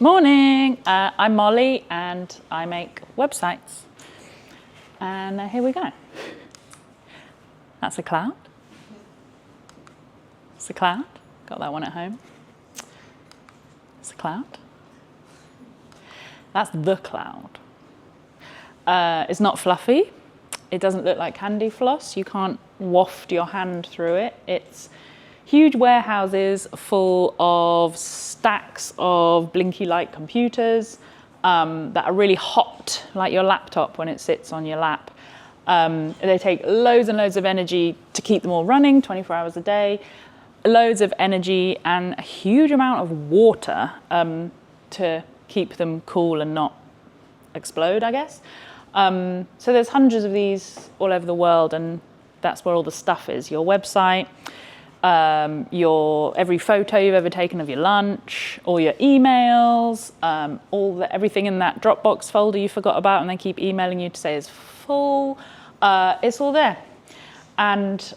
Morning, I'm Molly and I make websites. And here we go. That's a cloud. It's a cloud. Got that one at home. It's a cloud. That's the cloud. It's not fluffy. It doesn't look like candy floss. You can't waft your hand through it. It's huge warehouses full of stacks of blinky light computers that are really hot, like your laptop when it sits on your lap. They take loads and loads of energy to keep them all running 24 hours a day, loads of energy and a huge amount of water to keep them cool and not explode, I guess. So there's hundreds of these all over the world, and that's where all the stuff is. Your website, every photo you've ever taken of your lunch, all your emails, everything in that Dropbox folder you forgot about and they keep emailing you to say is full. It's all there. And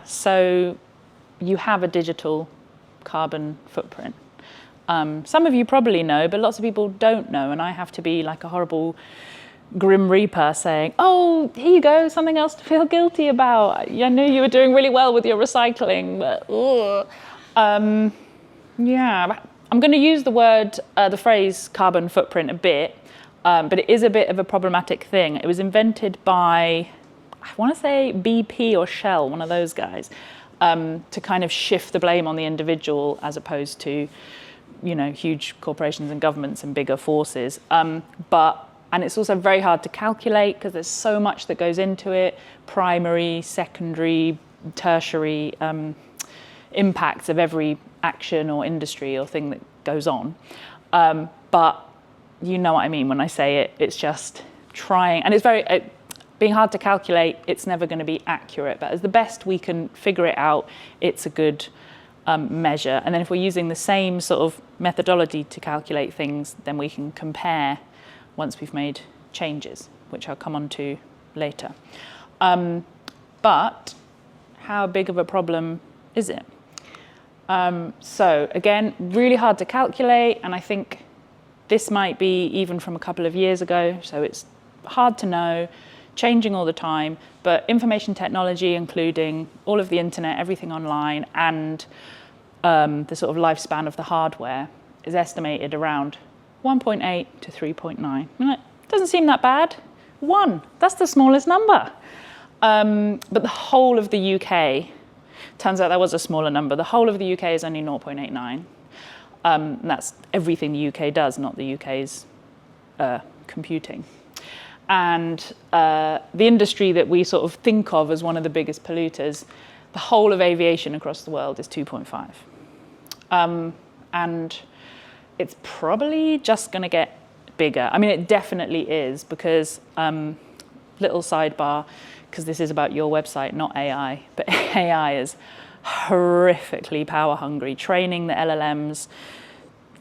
so you have a digital carbon footprint. Some of you probably know, but lots of people don't know, and I have to be like a horrible Grim Reaper saying, oh, here you go, something else to feel guilty about. I knew you were doing really well with your recycling, but I'm going to use the phrase carbon footprint a bit, but it is a bit of a problematic thing. It was invented by, I want to say BP or Shell, one of those guys, to kind of shift the blame on the individual as opposed to, huge corporations and governments and bigger forces. And it's also very hard to calculate because there's so much that goes into it, primary, secondary, tertiary impacts of every action or industry or thing that goes on. But you know what I mean when I say it. It's just trying, and it's being hard to calculate, it's never going to be accurate, but as the best we can figure it out, it's a good measure. And then if we're using the same sort of methodology to calculate things, then we can compare once we've made changes, which I'll come on to later. But how big of a problem is it? So again, really hard to calculate, and I think this might be even from a couple of years ago, so it's hard to know, changing all the time, but information technology, including all of the internet, everything online, and the sort of lifespan of the hardware is estimated around 1.8 to 3.9. It doesn't seem that bad. 1, that's the smallest number. But the whole of the UK, turns out that was a smaller number, the whole of the UK is only 0.89. And that's everything the UK does, not the UK's computing. And the industry that we sort of think of as one of the biggest polluters, the whole of aviation across the world is 2.5. And it's probably just going to get bigger. I mean, it definitely is, because, little sidebar, because this is about your website, not AI, but AI is horrifically power hungry. Training the LLMs,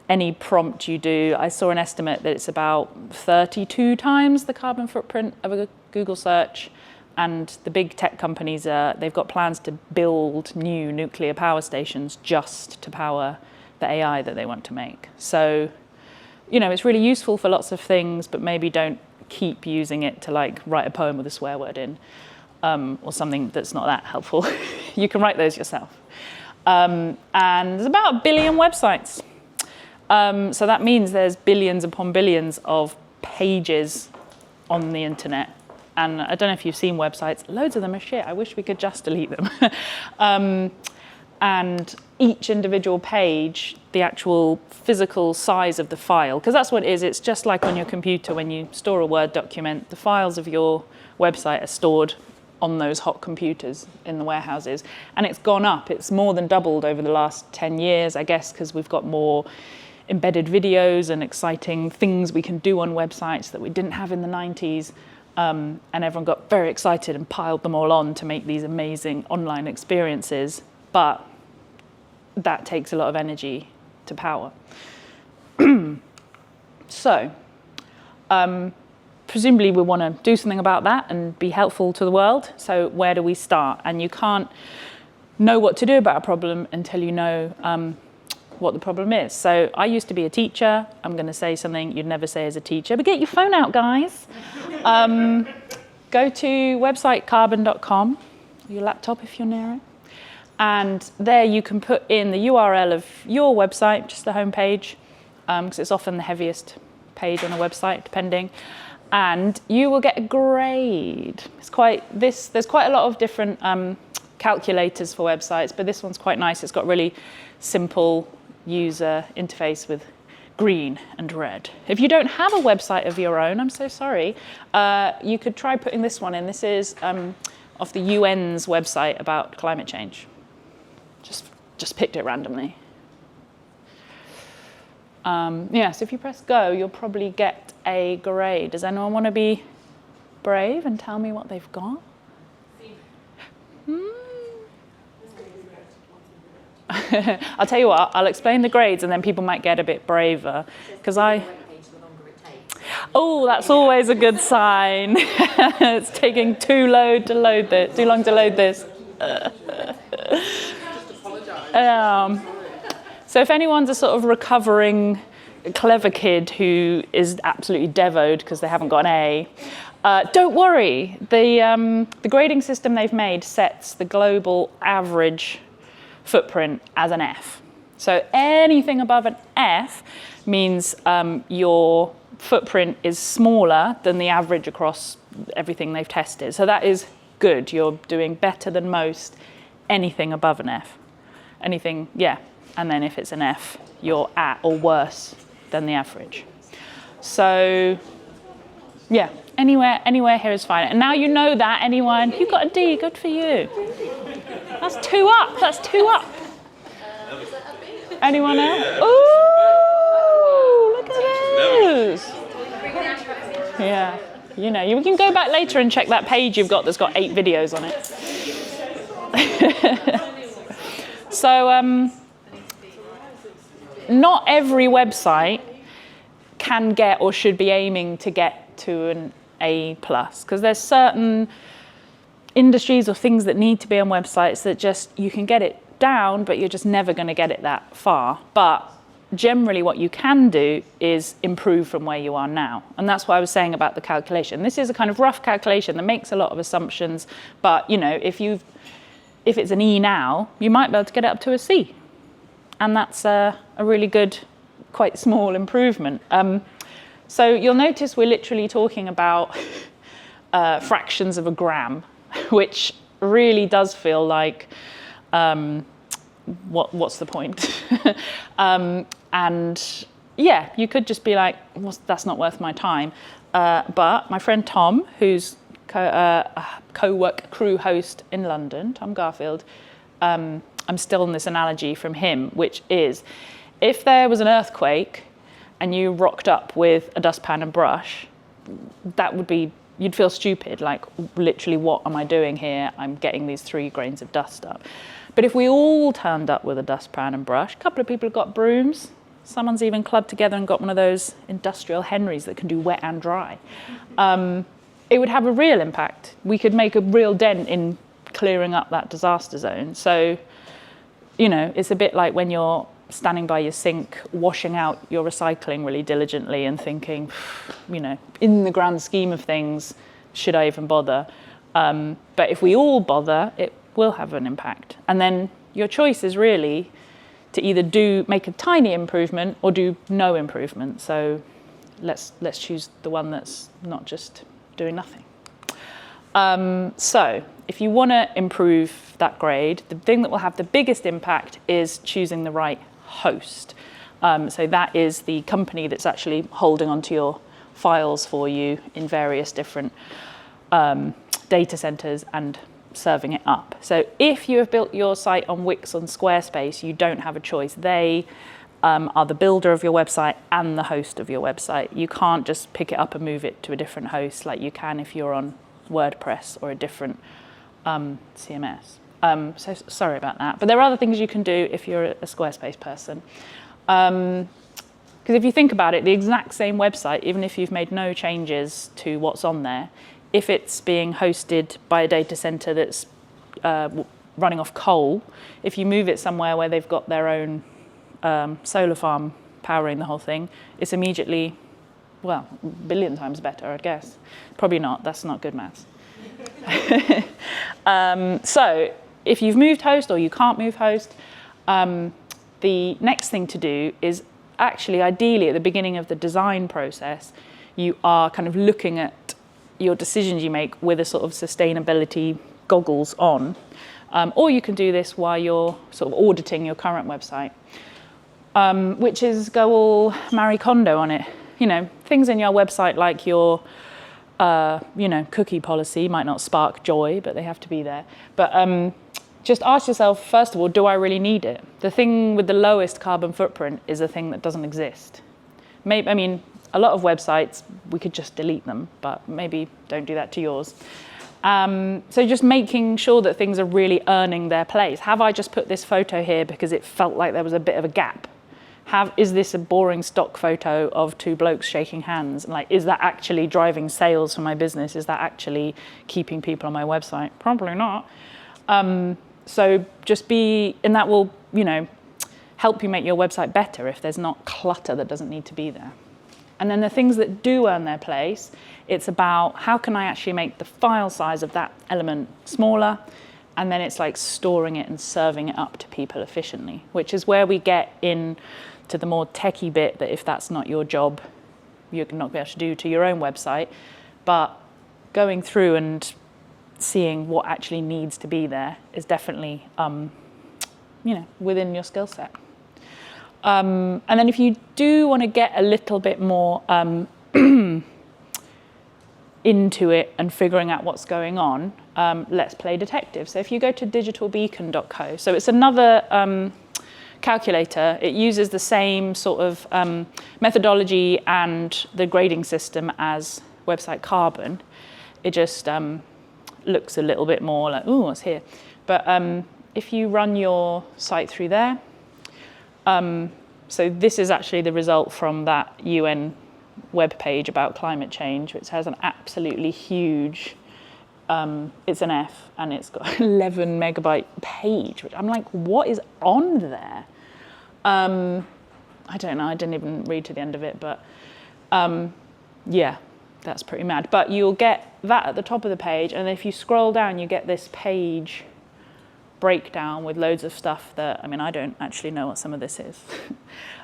any prompt you do, I saw an estimate that it's about 32 times the carbon footprint of a Google search. And the big tech companies, they've got plans to build new nuclear power stations just to power the AI that they want to make. So, it's really useful for lots of things, but maybe don't keep using it to write a poem with a swear word in, or something that's not that helpful. You can write those yourself. And there's about 1 billion websites. So that means there's billions upon billions of pages on the internet. And I don't know if you've seen websites, loads of them are shit. I wish we could just delete them. And each individual page, the actual physical size of the file, because that's what it is. It's just like on your computer when you store a Word document, the files of your website are stored on those hot computers in the warehouses. And it's gone up. It's more than doubled over the last 10 years, I guess, because we've got more embedded videos and exciting things we can do on websites that we didn't have in the 90s. And everyone got very excited and piled them all on to make these amazing online experiences. But that takes a lot of energy to power. So, presumably we want to do something about that and be helpful to the world. So where do we start? And you can't know what to do about a problem until you know what the problem is. So I used to be a teacher. I'm going to say something you'd never say as a teacher, but get your phone out, guys. Go to website carbon.com, your laptop if you're near it. And there you can put in the URL of your website, just the homepage, because it's often the heaviest page on a website, depending. And you will get a grade. There's quite a lot of different calculators for websites, but this one's quite nice. It's got really simple user interface with green and red. If you don't have a website of your own, I'm so sorry, you could try putting this one in. This is off the UN's website about climate change. Just picked it randomly. So if you press go, you'll probably get a grade. Does anyone want to be brave and tell me what they've got? I'll tell you what, I'll explain the grades and then people might get a bit braver. Because Oh, that's always a good sign. It's taking too long to load this. So if anyone's a sort of recovering clever kid who is absolutely devoed because they haven't got an A, don't worry. The grading system they've made sets the global average footprint as an F. So anything above an F means your footprint is smaller than the average across everything they've tested. So that is good. You're doing better than most anything above an F. Anything, yeah. And then if it's an F, you're at or worse than the average. So, yeah, anywhere here is fine. And now you know that, anyone, you got a D, good for you. That's 2 up. Anyone else? Ooh, look at those. Yeah, you know, you can go back later and check that page you've got that's got 8 videos on it. So, not every website can get or should be aiming to get to an A+, because there's certain industries or things that need to be on websites that just, you can get it down, but you're just never going to get it that far. But generally what you can do is improve from where you are now. And that's what I was saying about the calculation. This is a kind of rough calculation that makes a lot of assumptions, but you know, if it's an E now, you might be able to get it up to a C. And that's a really good, quite small improvement. So you'll notice we're literally talking about fractions of a gram, which really does feel like, what's the point? And yeah, you could just be like, well, that's not worth my time. But my friend Tom, who's Cowork Crew host in London, Tom Garfield, I'm still on this analogy from him, which is, if there was an earthquake and you rocked up with a dustpan and brush, that would be, you'd feel stupid, like literally what am I doing here? I'm getting these 3 grains of dust up. But if we all turned up with a dustpan and brush, a couple of people have got brooms, someone's even clubbed together and got one of those industrial Henrys that can do wet and dry, it would have a real impact. We could make a real dent in clearing up that disaster zone. So, you know, it's a bit like when you're standing by your sink, washing out your recycling really diligently and thinking, you know, in the grand scheme of things, should I even bother? But if we all bother, it will have an impact. And then your choice is really to either make a tiny improvement or do no improvement. So let's choose the one that's not just doing nothing. So if you want to improve that grade, the thing that will have the biggest impact is choosing the right host. So that is the company that's actually holding onto your files for you in various different data centers and serving it up. So if you have built your site on Wix on Squarespace, you don't have a choice. They are the builder of your website and the host of your website. You can't just pick it up and move it to a different host like you can if you're on WordPress or a different CMS. So sorry about that. But there are other things you can do if you're a Squarespace person. Because if you think about it, the exact same website, even if you've made no changes to what's on there, if it's being hosted by a data center that's running off coal, if you move it somewhere where they've got their own solar farm powering the whole thing, it's immediately, well, a billion times better, I guess. Probably not, that's not good maths. So if you've moved host or you can't move host, the next thing to do is actually, ideally, at the beginning of the design process, you are kind of looking at your decisions you make with a sort of sustainability goggles on. Or you can do this while you're sort of auditing your current website, which is go all Marie Kondo on it. You know, things in your website like your, cookie policy might not spark joy, but they have to be there. But just ask yourself, first of all, do I really need it? The thing with the lowest carbon footprint is a thing that doesn't exist. Maybe, I mean, a lot of websites, we could just delete them, but maybe don't do that to yours. So just making sure that things are really earning their place. Have I just put this photo here because it felt like there was a bit of a gap? Is this a boring stock photo of two blokes shaking hands? And like, is that actually driving sales for my business? Is that actually keeping people on my website? Probably not. So just and that will, help you make your website better if there's not clutter that doesn't need to be there. And then the things that do earn their place, it's about how can I actually make the file size of that element smaller, and then it's like storing it and serving it up to people efficiently, which is where we get in to the more techie bit that if that's not your job, you're not going to be able to do to your own website, but going through and seeing what actually needs to be there is definitely, within your skill set. And then if you do want to get a little bit more into it and figuring out what's going on, let's play detective. So if you go to digitalbeacon.co, so it's another calculator. It uses the same sort of methodology and the grading system as Website Carbon. It just looks a little bit more like, ooh, what's here? But if you run your site through there, so this is actually the result from that UN webpage about climate change, which has an absolutely huge, it's an F, and it's got 11 megabyte page, which I'm like, what is on there? I don't know, I didn't even read to the end of it, but yeah, that's pretty mad. But you'll get that at the top of the page, and if you scroll down, you get this page breakdown with loads of stuff that, I don't actually know what some of this is.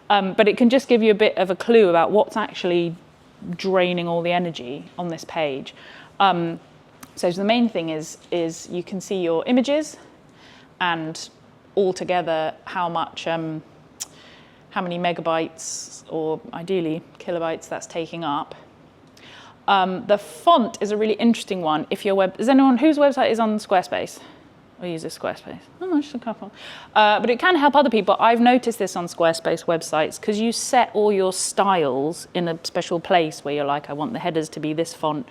But it can just give you a bit of a clue about what's actually draining all the energy on this page. So the main thing is you can see your images and altogether how many megabytes or ideally kilobytes that's taking up. The font is a really interesting one. Is anyone whose website is on Squarespace? Or uses Squarespace? Oh, just a couple. But it can help other people. I've noticed this on Squarespace websites because you set all your styles in a special place where you're like, I want the headers to be this font.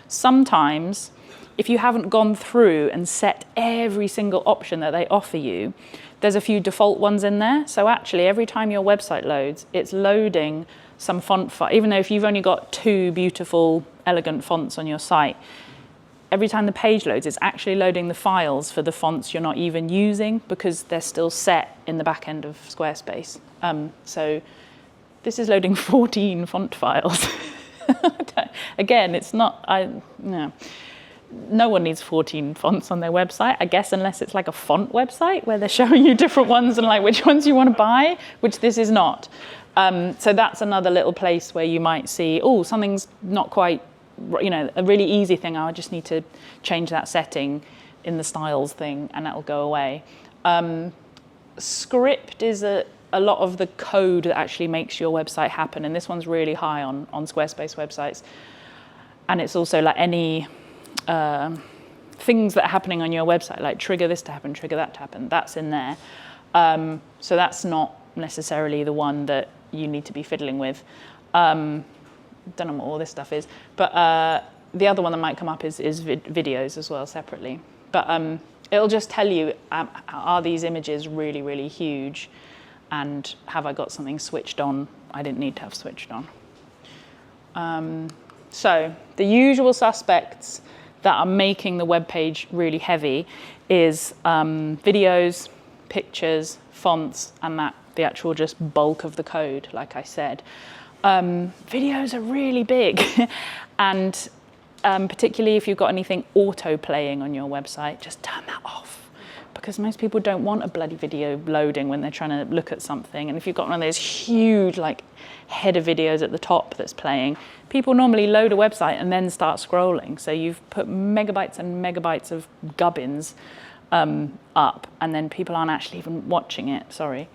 Sometimes, if you haven't gone through and set every single option that they offer you, there's a few default ones in there. So actually, every time your website loads, it's loading some font file. Even though if you've only got 2 beautiful, elegant fonts on your site, every time the page loads, it's actually loading the files for the fonts you're not even using because they're still set in the back end of Squarespace. So this is loading 14 font files. Again, it's not, no one needs 14 fonts on their website, I guess, unless it's like a font website where they're showing you different ones and like which ones you want to buy, which this is not. So that's another little place where you might see, oh, something's not quite, a really easy thing, I just need to change that setting in the styles thing and that'll go away. Script is a lot of the code that actually makes your website happen, and this one's really high on Squarespace websites. And it's also like any things that are happening on your website, like trigger this to happen, trigger that to happen, that's in there. So that's not necessarily the one that you need to be fiddling with. Don't know what all this stuff is, but the other one that might come up is videos as well separately. But it'll just tell you, are these images really, really huge, and have I got something switched on I didn't need to have switched on. So the usual suspects that are making the web page really heavy is videos, pictures, fonts, and that the actual just bulk of the code, like I said. Videos are really big. And particularly if you've got anything auto-playing on your website, just turn that off. Because most people don't want a bloody video loading when they're trying to look at something. And if you've got one of those huge like header videos at the top that's playing, people normally load a website and then start scrolling. So you've put megabytes and megabytes of gubbins up, and then people aren't actually even watching it, sorry.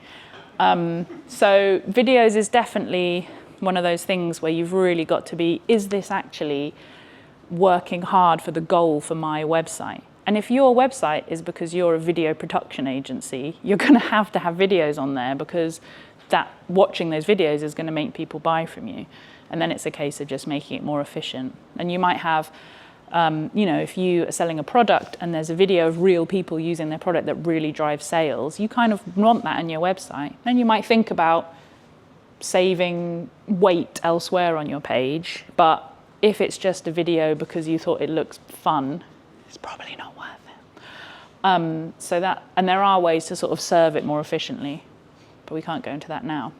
So videos is definitely one of those things where you've really got to be, is this actually working hard for the goal for my website? And if your website is because you're a video production agency, you're going to have videos on there, because that watching those videos is going to make people buy from you. And then it's a case of just making it more efficient. And you might have, if you are selling a product and there's a video of real people using their product that really drives sales, you kind of want that on your website. And you might think about saving weight elsewhere on your page. But if it's just a video because you thought it looks fun, it's probably not worth it. And there are ways to sort of serve it more efficiently, but we can't go into that now.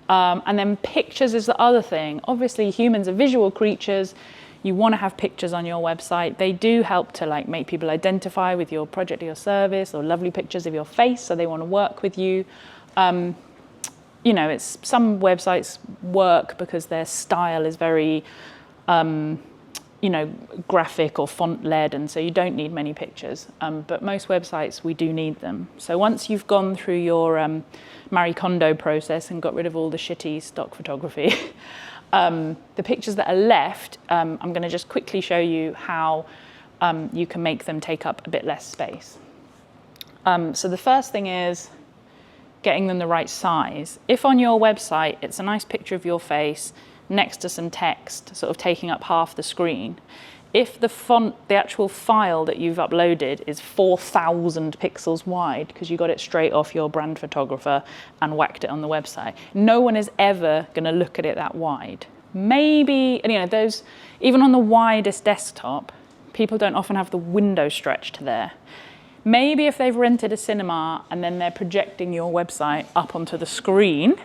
And then pictures is the other thing. Obviously, humans are visual creatures. You want to have pictures on your website. They do help to like make people identify with your project or your service, or lovely pictures of your face, so they want to work with you. It's some websites work because their style is very graphic or font-led, and so you don't need many pictures. But most websites, we do need them. So once you've gone through your Marie Kondo process and got rid of all the shitty stock photography, the pictures that are left, I'm going to just quickly show you how you can make them take up a bit less space. So the first thing is getting them the right size. If on your website it's a nice picture of your face next to some text, sort of taking up half the screen, if the font, the actual file that you've uploaded is 4,000 pixels wide, because you got it straight off your brand photographer and whacked it on the website, no one is ever going to look at it that wide. Maybe, those, even on the widest desktop, people don't often have the window stretched there. Maybe if they've rented a cinema and then they're projecting your website up onto the screen,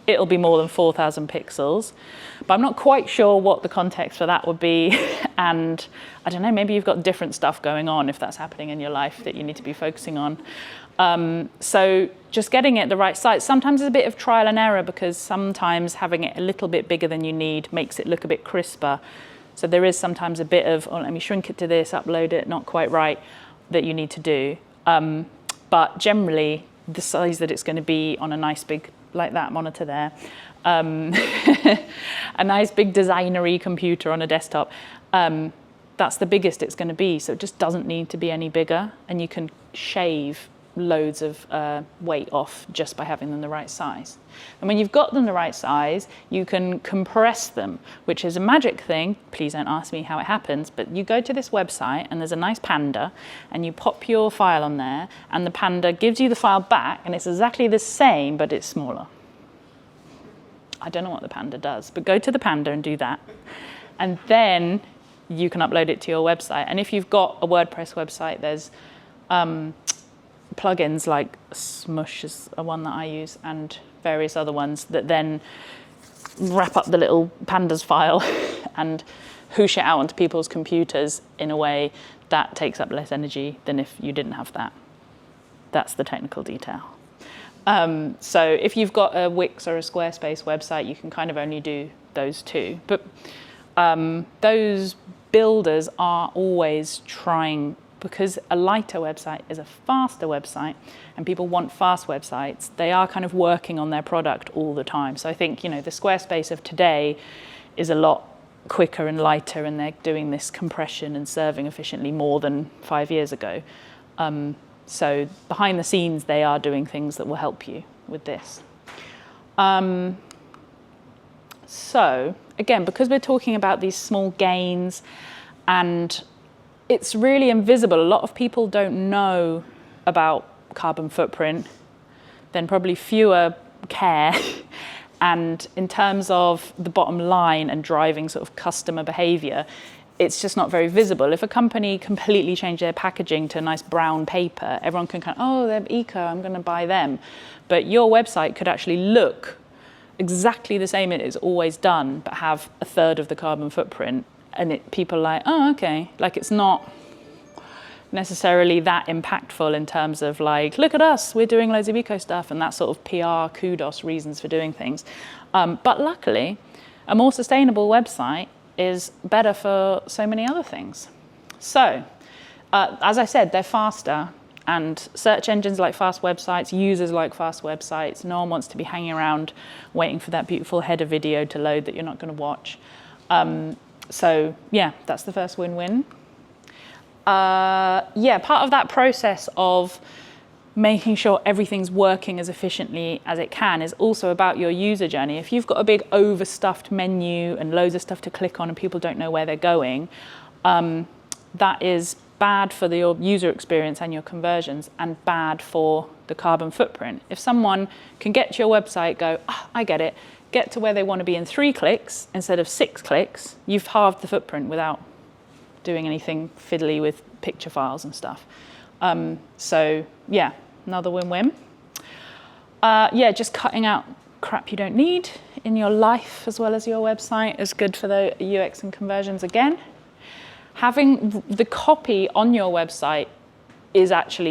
it'll be more than 4,000 pixels. But I'm not quite sure what the context for that would be. And I don't know, maybe you've got different stuff going on if that's happening in your life that you need to be focusing on. So just getting it the right size. Sometimes it's a bit of trial and error, because sometimes having it a little bit bigger than you need makes it look a bit crisper. So there is sometimes a bit of, let me shrink it to this, upload it, not quite right, that you need to do. But generally, the size that it's going to be on a nice big, like that monitor there, a nice big designery computer on a desktop, that's the biggest it's going to be. So it just doesn't need to be any bigger, and you can shave loads of weight off just by having them the right size. And when you've got them the right size, you can compress them, which is a magic thing. Please don't ask me how it happens, but you go to this website and there's a nice Panda, and you pop your file on there, and the Panda gives you the file back, and it's exactly the same, but it's smaller. I don't know what the Panda does, but go to the Panda and do that. And then you can upload it to your website. And if you've got a WordPress website, there's plugins like Smush is one that I use, and various other ones that then wrap up the little pandas file and whoosh it out onto people's computers in a way that takes up less energy than if you didn't have that. That's the technical detail. So if you've got a Wix or a Squarespace website, you can kind of only do those two. But those builders are always trying, because a lighter website is a faster website, and people want fast websites, they are kind of working on their product all the time. So I think, the Squarespace of today is a lot quicker and lighter, and they're doing this compression and serving efficiently more than 5 years ago. So behind the scenes, they are doing things that will help you with this. So again, because we're talking about these small gains, and it's really invisible. A lot of people don't know about carbon footprint, then probably fewer care. And in terms of the bottom line and driving sort of customer behavior, it's just not very visible. If a company completely changed their packaging to nice brown paper, everyone can kind of, oh, they're eco, I'm going to buy them. But your website could actually look exactly the same as it's always done, but have a third of the carbon footprint. And people are like, oh, okay. Like, it's not necessarily that impactful in terms of like, look at us, we're doing loads of eco stuff, and that sort of PR kudos reasons for doing things. But luckily, a more sustainable website is better for so many other things. So, as I said, they're faster, and search engines like fast websites, users like fast websites. No one wants to be hanging around waiting for that beautiful header video to load that you're not going to watch. So yeah, that's the first win-win. Part of that process of making sure everything's working as efficiently as it can is also about your user journey. If you've got a big overstuffed menu and loads of stuff to click on and people don't know where they're going, that is bad for your user experience and your conversions, and bad for the carbon footprint. If someone can get to your website, go, oh, I get to where they want to be in 3 clicks instead of 6 clicks, you've halved the footprint without doing anything fiddly with picture files and stuff. So yeah, another win-win. Just cutting out crap you don't need in your life as well as your website is good for the UX and conversions again. Having the copy on your website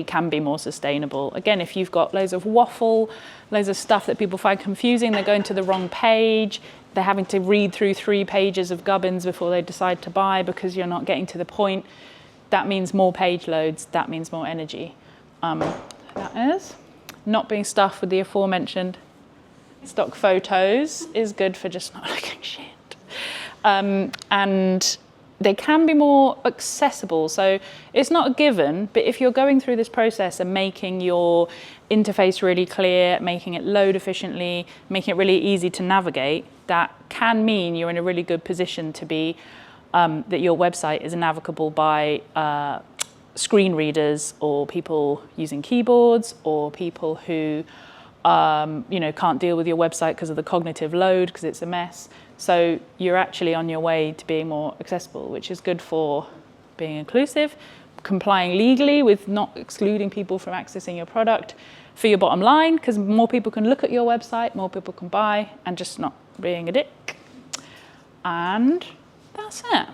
can be more sustainable. Again, if you've got loads of waffle, loads of stuff that people find confusing, they're going to the wrong page, they're having to read through 3 pages of gubbins before they decide to buy because you're not getting to the point, that means more page loads, that means more energy. That is not being stuffed with the aforementioned stock photos is good for just not looking shit. And they can be more accessible. So it's not a given, but if you're going through this process and making your interface really clear, making it load efficiently, making it really easy to navigate, that can mean you're in a really good position to be, that your website is navigable by screen readers or people using keyboards or people who can't deal with your website because of the cognitive load because it's a mess. So you're actually on your way to being more accessible, which is good for being inclusive, complying legally with not excluding people from accessing your product, for your bottom line, because more people can look at your website, more people can buy, and just not being a dick. And that's it.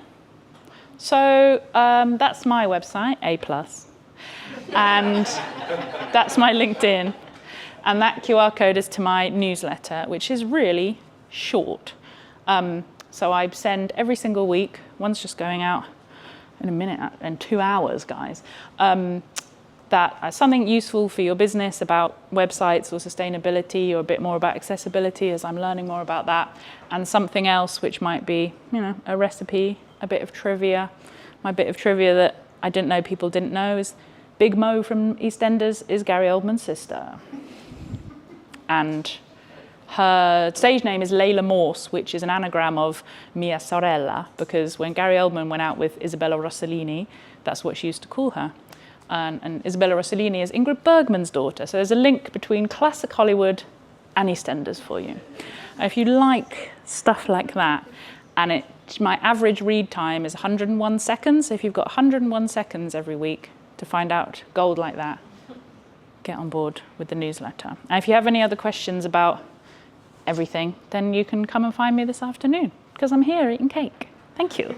So that's my website, A+. And that's my LinkedIn. And that QR code is to my newsletter, which is really short. So I send every single week, one's just going out in a minute, in 2 hours, guys, that something useful for your business about websites or sustainability, or a bit more about accessibility as I'm learning more about that, and something else which might be, a recipe, a bit of trivia. My bit of trivia that I didn't know people didn't know is Big Mo from EastEnders is Gary Oldman's sister. And her stage name is Layla Morse, which is an anagram of Mia Sorella, because when Gary Oldman went out with Isabella Rossellini, that's what she used to call her. And Isabella Rossellini is Ingrid Bergman's daughter. So there's a link between classic Hollywood and EastEnders for you. If you like stuff like that, and my average read time is 101 seconds. If you've got 101 seconds every week to find out gold like that, get on board with the newsletter. And if you have any other questions about everything, then you can come and find me this afternoon, because I'm here eating cake. Thank you.